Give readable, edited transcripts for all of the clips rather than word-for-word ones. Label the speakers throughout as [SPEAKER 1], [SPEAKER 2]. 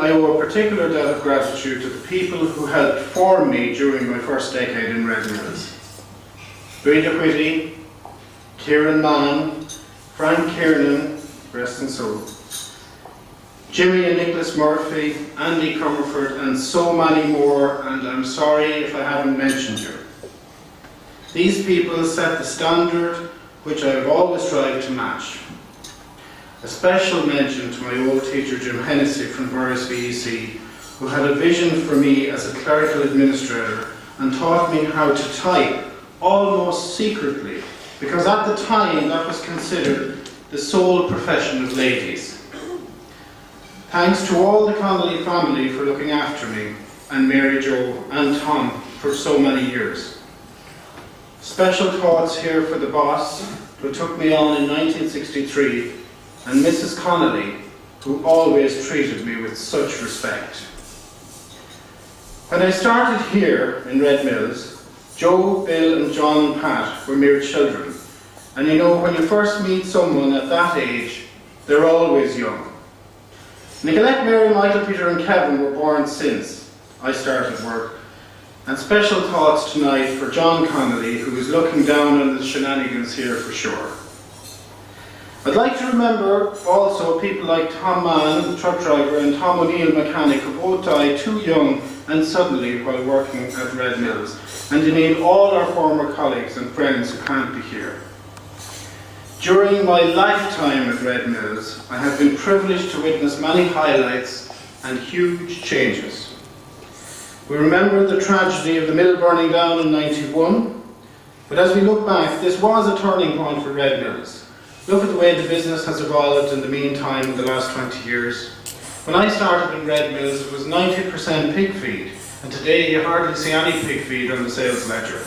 [SPEAKER 1] I owe a particular debt of gratitude to the people who helped form me during my first decade in Red Mills. Breda Whitty, Kieran Mann, Frank Kiernan, rest and soul, Jimmy and Nicholas Murphy, Andy Comerford, and so many more, and I'm sorry if I haven't mentioned you. These people set the standard which I have always tried to match. A special mention to my old teacher Jim Hennessy from Burris VEC, who had a vision for me as a clerical administrator and taught me how to type almost secretly, because at the time that was considered the sole profession of ladies. Thanks to all the Connolly family for looking after me, and Mary Jo and Tom for so many years. Special thoughts here for the boss who took me on in 1963, and Mrs. Connolly, who always treated me with such respect. When I started here in Red Mills, Joe, Bill and John and Pat were mere children. And you know, when you first meet someone at that age, they're always young. Nicolette, Mary, Michael, Peter and Kevin were born since I started work. And special thoughts tonight for John Connolly, who is looking down on the shenanigans here for sure. I'd like to remember also people like Tom Mann, the truck driver, and Tom O'Neill, mechanic, who both died too young and suddenly while working at Red Mills. And indeed all our former colleagues and friends who can't be here. During my lifetime at Red Mills, I have been privileged to witness many highlights and huge changes. We remember the tragedy of the mill burning down in '91, but as we look back, this was a turning point for Red Mills. Look at the way the business has evolved in the meantime in the last 20 years. When I started in Red Mills, it was 90% pig feed, and today you hardly see any pig feed on the sales ledger.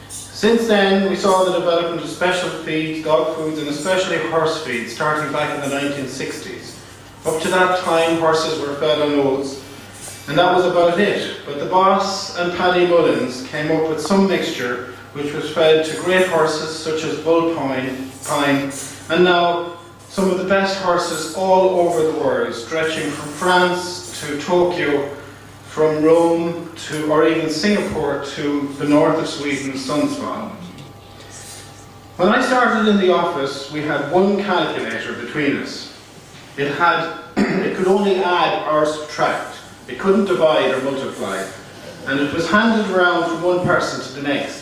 [SPEAKER 1] Since then, we saw the development of special feeds, dog foods, and especially horse feed, starting back in the 1960s. Up to that time, horses were fed on oats, and that was about it. But the boss and Paddy Mullins came up with some mixture which was fed to great horses such as Bull Pine, and now some of the best horses all over the world, stretching from France to Tokyo, from Rome to, or even Singapore to the north of Sweden, Sundsvall. When I started in the office, we had one calculator between us. It could only add or subtract. It couldn't divide or multiply. And it was handed around from one person to the next.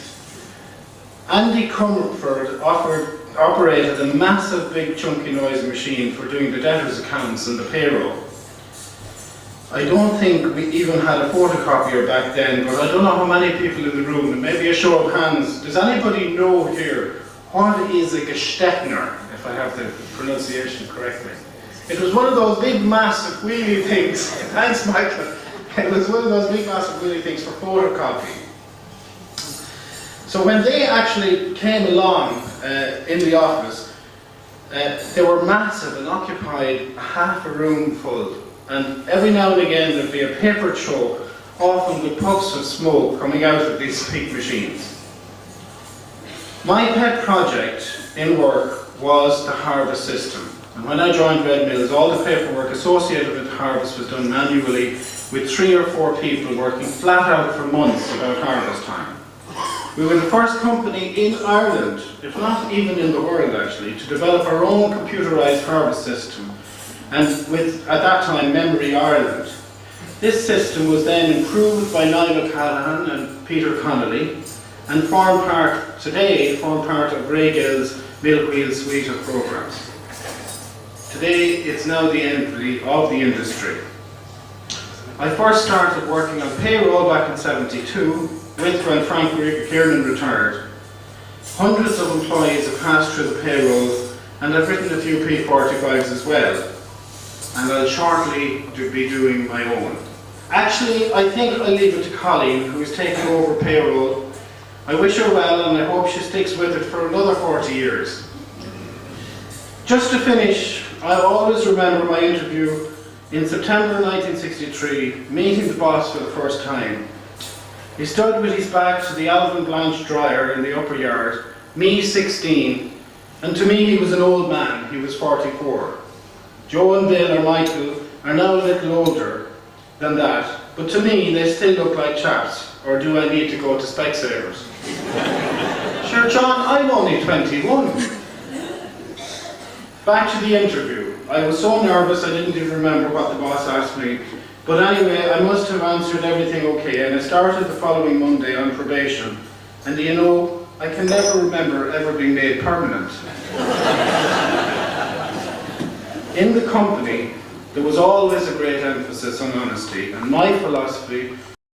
[SPEAKER 1] Andy Comerford operated a massive big chunky noise machine for doing the debtors accounts and the payroll. I don't think we even had a photocopier back then, but I don't know how many people in the room, and maybe a show of hands, does anybody know here what is a Gestetner, if I have the pronunciation correctly? It was one of those big massive wheelie things, thanks Michael, it was one of those big massive wheelie things for photocopy. So when they actually came along in the office, they were massive and occupied half a room full. And every now and again there'd be a paper choke, often with puffs of smoke coming out of these big machines. My pet project in work was the harvest system. And when I joined Red Mills, all the paperwork associated with harvest was done manually, with 3 or 4 people working flat out for months about harvest time. We were the first company in Ireland, if not even in the world actually, to develop our own computerised harvest system, and with, at that time, Memory Ireland. This system was then improved by Niall O'Callaghan and Peter Connolly, and today form part of Ray Gill's Mill Wheel suite of programmes. Today, it's now the envy of the industry. I first started working on payroll back in '72, with when Frank Kiernan retired. Hundreds of employees have passed through the payroll, and I've written a few P45s as well. And I'll shortly be doing my own. Actually, I think I'll leave it to Colleen, who is taking over payroll. I wish her well, and I hope she sticks with it for another 40 years. Just to finish, I always remember my interview in September 1963, meeting the boss for the first time. He stood with his back to the Alvin Blanche dryer in the upper yard, me 16, and to me he was an old man, he was 44. Joe and Bill or Michael are now a little older than that, but to me they still look like chaps. Or do I need to go to Specsavers? Sure, John, I'm only 21. Back to the interview. I was so nervous I didn't even remember what the boss asked me. But anyway, I must have answered everything okay, and I started the following Monday on probation. And you know, I can never remember ever being made permanent. In the company, there was always a great emphasis on honesty, and my philosophy